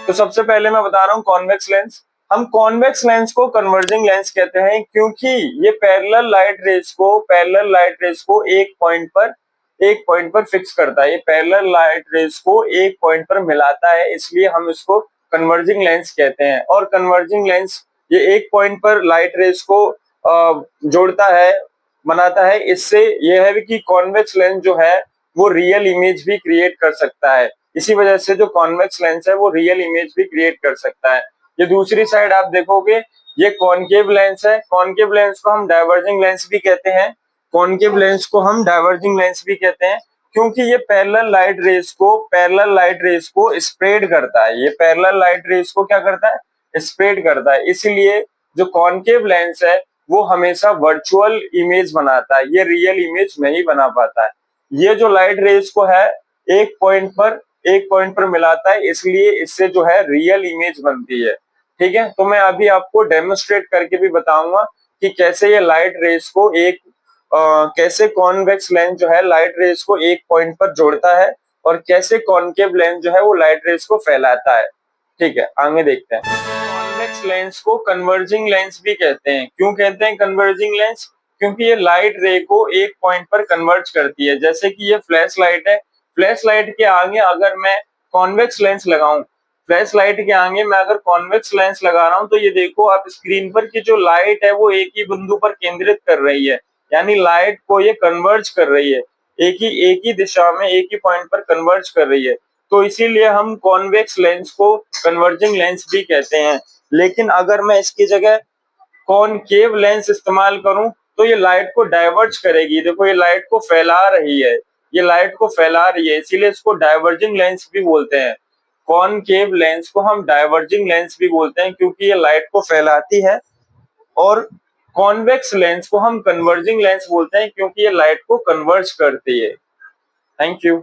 तो सबसे पहले मैं बता रहा हूँ कॉन्वेक्स लेंस। हम कॉन्वेक्स लेंस को कन्वर्जिंग लेंस कहते हैं क्योंकि ये पैरेलल लाइट रेस को एक पॉइंट पर फिक्स करता है। ये पैरेलल लाइट रेस को एक पॉइंट पर मिलाता है, इसलिए हम इसको कन्वर्जिंग लेंस कहते हैं। और कन्वर्जिंग लेंस ये एक पॉइंट पर लाइट रेस को जोड़ता है, बनाता है। इससे यह है कि कॉन्वेक्स लेंस जो है वो रियल इमेज भी क्रिएट कर सकता है। इसी वजह से जो कॉन्वेक्स लेंस है वो रियल इमेज भी क्रिएट कर सकता है। ये दूसरी साइड आप देखोगे, ये कॉनकेव लेंस है। कॉनकेव लेंस को हम डाइवर्जिंग लेंस भी कहते हैं। कॉनकेव लेंस को हम डाइवर्जिंग लेंस भी कहते हैं क्योंकि ये पैरेलल लाइट रेस को स्प्रेड करता है। ये पैरेलल लाइट रेस को क्या करता है? स्प्रेड करता है। इसलिए जो कॉनकेव लेंस है वो हमेशा वर्चुअल इमेज बनाता है, ये रियल इमेज नहीं बना पाता है। ये जो लाइट रेस को है एक पॉइंट पर मिलाता है, इसलिए इससे जो है रियल इमेज बनती है। ठीक है, तो मैं अभी आपको डेमोन्स्ट्रेट करके भी बताऊंगा कि कैसे ये लाइट रेस को कैसे कॉन्वेक्स लेंस जो है लाइट रेस को एक पॉइंट पर जोड़ता है और कैसे कॉनकेव लेंस जो है वो लाइट रेस को फैलाता है। ठीक है, आगे देखते हैं। कॉन्वेक्स लेंस को कन्वर्जिंग लेंस भी कहते हैं। क्यों कहते हैं कन्वर्जिंग लेंस? क्योंकि ये लाइट रे को एक पॉइंट पर कन्वर्ज करती है। जैसे कि ये फ्लैश लाइट है, फ्लैश लाइट के आगे अगर मैं कॉन्वेक्स लेंस लगाऊं, फ्लैश लाइट के आगे मैं अगर कॉन्वेक्स लेंस लगा रहा हूं, तो ये देखो आप स्क्रीन पर की जो लाइट है वो एक ही बिंदु पर केंद्रित कर रही है, यानी लाइट को ये कन्वर्ज कर रही है, एक ही दिशा में एक ही पॉइंट पर कन्वर्ज कर रही है। तो इसीलिए हम कॉन्वेक्स लेंस को कन्वर्जिंग लेंस भी कहते हैं। लेकिन अगर मैं इसकी जगह कॉनकेव लेंस इस्तेमाल करूं तो ये लाइट को डाइवर्ज करेगी। देखो ये लाइट को फैला रही है, ये लाइट को फैला रही है, इसीलिए इसको डाइवर्जिंग लेंस भी बोलते हैं। कॉनकेव लेंस को हम डाइवर्जिंग लेंस भी बोलते हैं क्योंकि ये लाइट को फैलाती है। और कॉन्वेक्स लेंस को हम कन्वर्जिंग लेंस बोलते हैं क्योंकि ये लाइट को कन्वर्ज करती है। Thank you.